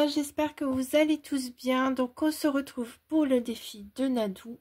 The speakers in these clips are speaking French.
j'espère que vous allez tous bien. Donc on se retrouve pour le défi de Nadou,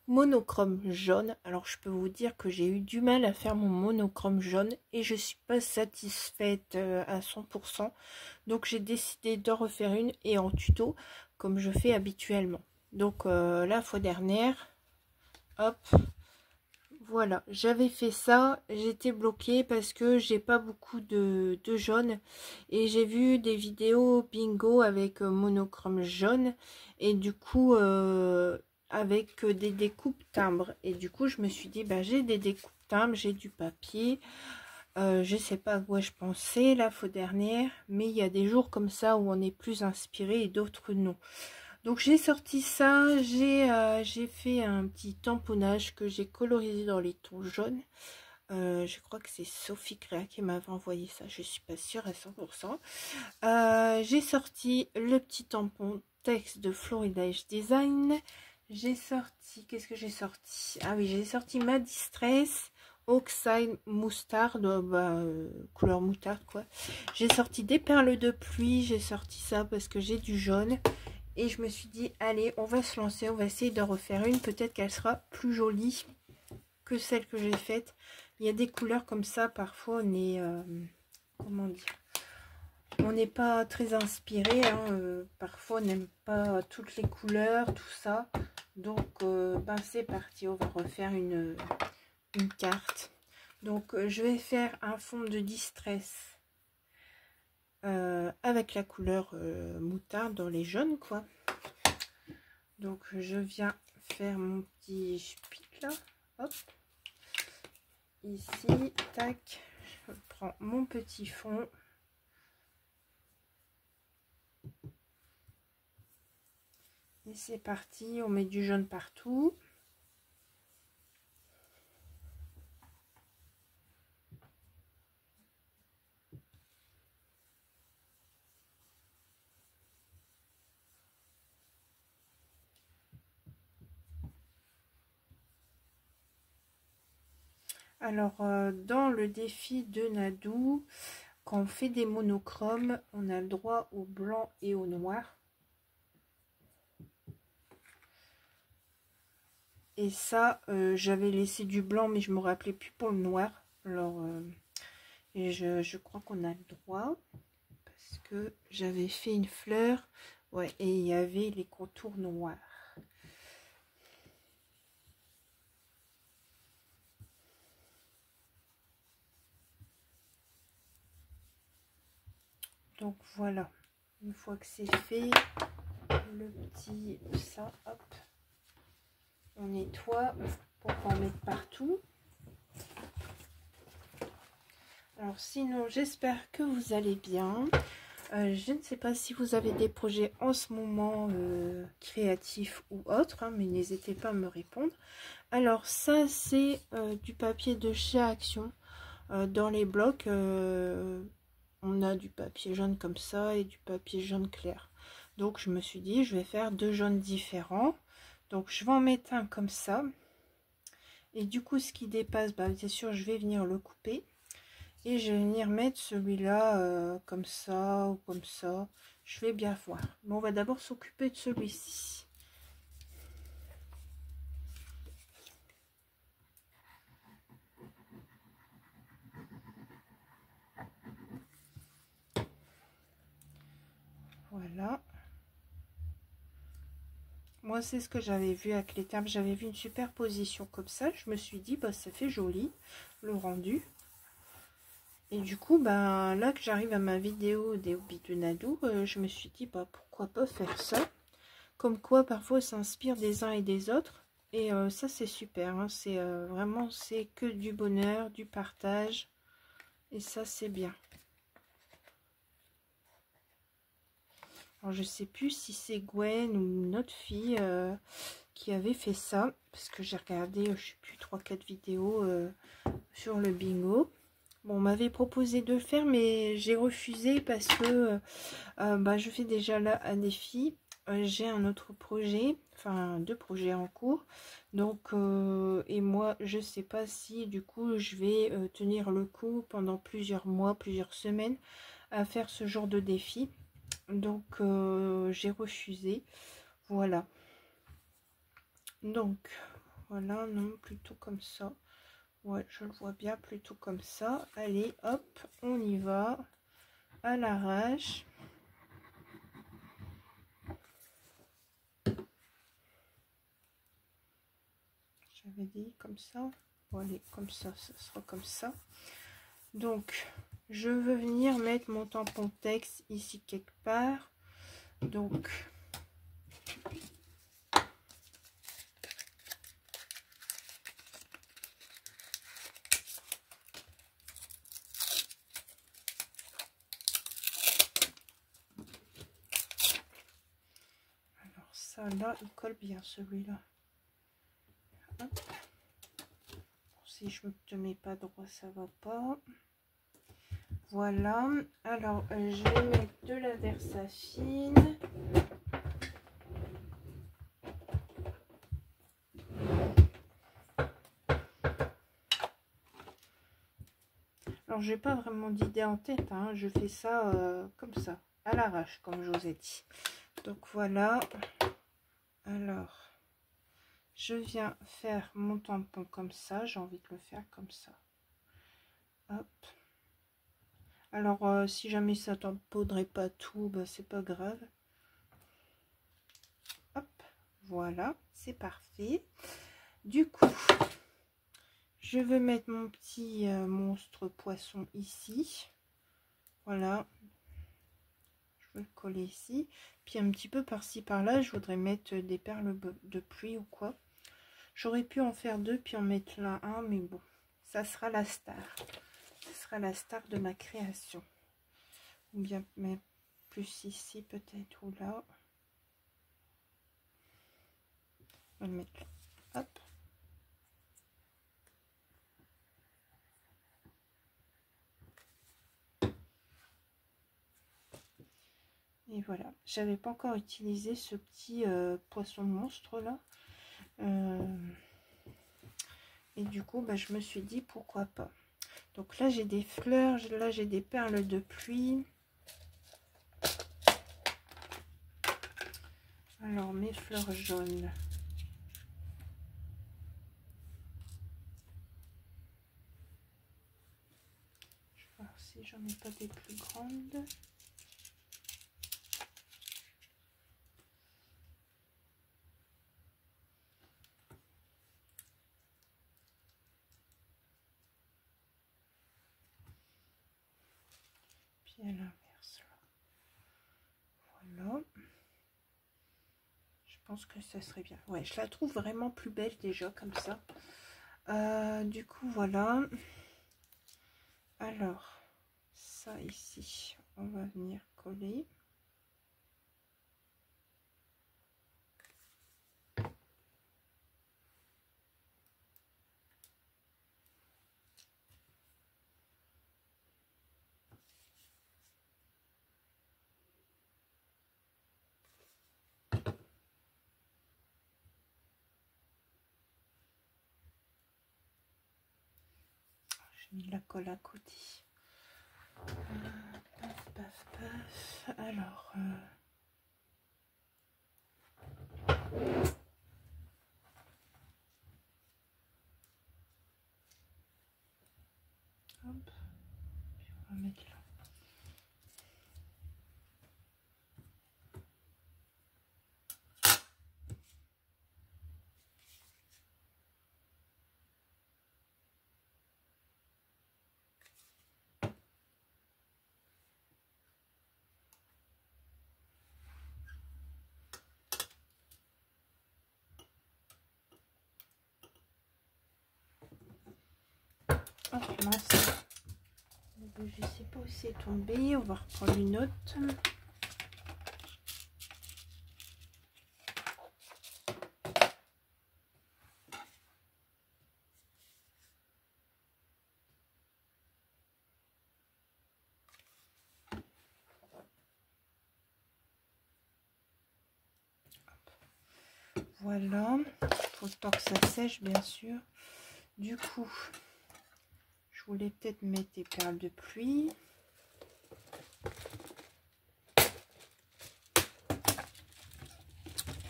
monochrome jaune. Alors je peux vous dire que j'ai eu du mal à faire mon monochrome jaune et je suis pas satisfaite à 100%. Donc j'ai décidé de refaire une et en tuto comme je fais habituellement. Donc la fois dernière, hop. Voilà, j'avais fait ça, j'étais bloquée parce que j'ai pas beaucoup de jaune et j'ai vu des vidéos bingo avec monochrome jaune et du coup avec des découpes timbres et du coup je me suis dit bah j'ai des découpes timbres, j'ai du papier, je sais pas à quoi je pensais la fois dernière, mais il y a des jours comme ça où on est plus inspiré et d'autres non. Donc j'ai sorti ça, j'ai fait un petit tamponnage que j'ai colorisé dans les tons jaunes. Je crois que c'est Sophie Créa qui m'avait envoyé ça, je suis pas sûre à 100%. J'ai sorti le petit tampon texte de Floridage Design. J'ai sorti, qu'est-ce que j'ai sorti? Ah oui, j'ai sorti ma Distress Oxide Moutarde, couleur moutarde quoi. J'ai sorti des perles de pluie, j'ai sorti ça parce que j'ai du jaune. Et je me suis dit, allez, on va se lancer, on va essayer de refaire une. Peut-être qu'elle sera plus jolie que celle que j'ai faite. Il y a des couleurs comme ça, parfois on est, comment dire, on n'est pas très inspiré. Hein, parfois on n'aime pas toutes les couleurs, tout ça. Donc, ben, c'est parti, on va refaire une carte. Donc, je vais faire un fond de distress. Avec la couleur moutarde dans les jaunes quoi. Donc je viens faire mon petit spit là, hop, ici, tac, je prends mon petit fond et c'est parti, on met du jaune partout. Alors, dans le défi de Nadou, quand on fait des monochromes, on a le droit au blanc et au noir. Et ça, j'avais laissé du blanc, mais je me rappelais plus pour le noir. Alors, et je crois qu'on a le droit, parce que j'avais fait une fleur, ouais, et il y avait les contours noirs. Donc voilà, une fois que c'est fait, le petit ça, hop, on nettoie pour pas en mettre partout. Alors sinon, j'espère que vous allez bien. Je ne sais pas si vous avez des projets en ce moment créatifs ou autres, hein, mais n'hésitez pas à me répondre. Alors ça, c'est du papier de chez Action. Dans les blocs, on a du papier jaune comme ça et du papier jaune clair. Donc je me suis dit, je vais faire deux jaunes différents. Donc je vais en mettre un comme ça. Et du coup, ce qui dépasse, bah, bien sûr, je vais venir le couper. Et je vais venir mettre celui-là comme ça ou comme ça. Je vais bien voir. Mais on va d'abord s'occuper de celui-ci. Voilà. Moi, c'est ce que j'avais vu avec les timbres. J'avais vu une superposition comme ça. Je me suis dit, bah, ça fait joli le rendu. Et du coup, ben, là que j'arrive à ma vidéo des hobbies de Nadou, je me suis dit, bah, pourquoi pas faire ça. Comme quoi, parfois, ça s'inspire des uns et des autres. Et ça, c'est super. Hein. C'est vraiment, c'est que du bonheur, du partage. Et ça, c'est bien. Alors, je sais plus si c'est Gwen ou une autre fille qui avait fait ça. Parce que j'ai regardé, je sais plus, 3-4 vidéos sur le bingo. Bon, on m'avait proposé de le faire, mais j'ai refusé parce que bah, je fais déjà là un défi. J'ai un autre projet, enfin 2 projets en cours. Donc, et moi, je sais pas si du coup, je vais tenir le coup pendant plusieurs mois, plusieurs semaines à faire ce genre de défi. Donc j'ai refusé. Voilà. Donc voilà, non, plutôt comme ça. Ouais, je le vois bien plutôt comme ça. Allez, hop, on y va. À l'arrache. J'avais dit comme ça. Bon, allez, comme ça sera comme ça. Donc, je veux venir mettre mon tampon texte ici quelque part. Donc, alors ça là, il colle bien celui-là. Si je ne te mets pas droit, ça va pas. Voilà. Alors, je vais mettre de la Versafine. Alors, j'ai pas vraiment d'idée en tête, hein. Je fais ça comme ça, à l'arrache, comme je vous ai dit. Donc, voilà. Alors, je viens faire mon tampon comme ça. J'ai envie de le faire comme ça. Hop. Alors, si jamais ça tamponnerait pas tout, bah, c'est pas grave. Hop, voilà, c'est parfait. Du coup, je vais mettre mon petit monstre poisson ici. Voilà. Je vais le coller ici. Puis un petit peu par-ci, par-là, je voudrais mettre des perles de pluie ou quoi. J'aurais pu en faire deux, puis en mettre là un, mais bon, ça sera la star. Ça sera la star de ma création. Ou bien mais plus ici peut-être, ou là. On va le mettre là. Hop. Et voilà, j'avais pas encore utilisé ce petit poisson monstre là. Et du coup, bah, je me suis dit pourquoi pas. Donc là, j'ai des fleurs, là j'ai des perles de pluie. Alors, mes fleurs jaunes. Je vais voir si j'en ai pas des plus grandes. Puis à l'inverse. Voilà. Je pense que ça serait bien. Ouais, je la trouve vraiment plus belle déjà comme ça. Du coup, voilà. Alors, ça ici, on va venir coller. J'ai mis la colle à côté. Paf, paf, paf. Alors, hop, puis on va mettre là. Hop, mince. Je sais pas où c'est tombé. On va reprendre une autre. Voilà. Faut le temps que ça sèche, bien sûr. Du coup, je voulais peut-être mettre des perles de pluie.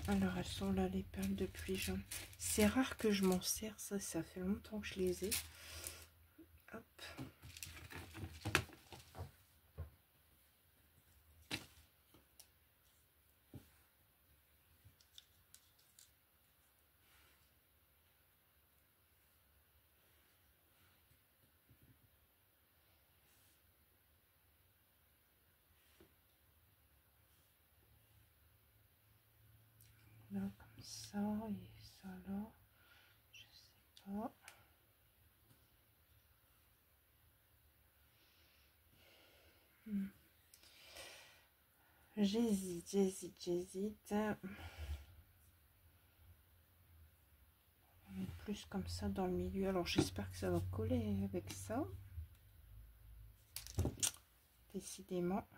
Alors, elles sont là, les perles de pluie jaune. C'est rare que je m'en sers, ça fait longtemps que je les ai. Hop. Là, comme ça, et ça là, je sais pas. J'hésite. On met plus comme ça dans le milieu. Alors, j'espère que ça va coller avec ça. Décidément.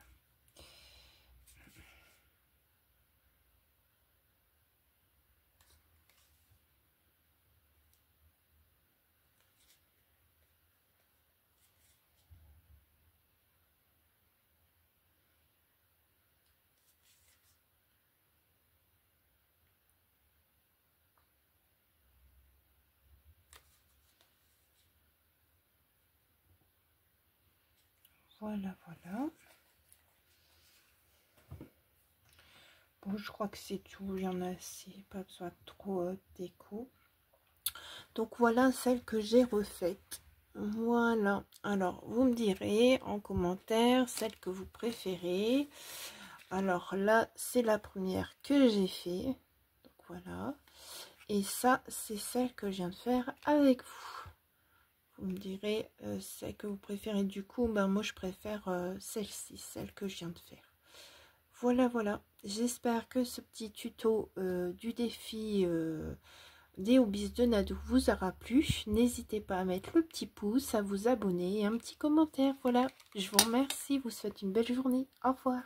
Voilà. Bon, je crois que c'est tout. Il y en a assez. Pas besoin de trop déco. Donc, voilà celle que j'ai refaite. Voilà. Alors, vous me direz en commentaire celle que vous préférez. Alors là, c'est la première que j'ai fait. Donc, voilà. Et ça, c'est celle que je viens de faire avec vous. Vous me direz celle que vous préférez. Du coup, ben moi, je préfère celle-ci, celle que je viens de faire. Voilà. J'espère que ce petit tuto du défi des hobbies de Nadou vous aura plu. N'hésitez pas à mettre le petit pouce, à vous abonner et un petit commentaire. Voilà, je vous remercie. Vous souhaite une belle journée. Au revoir.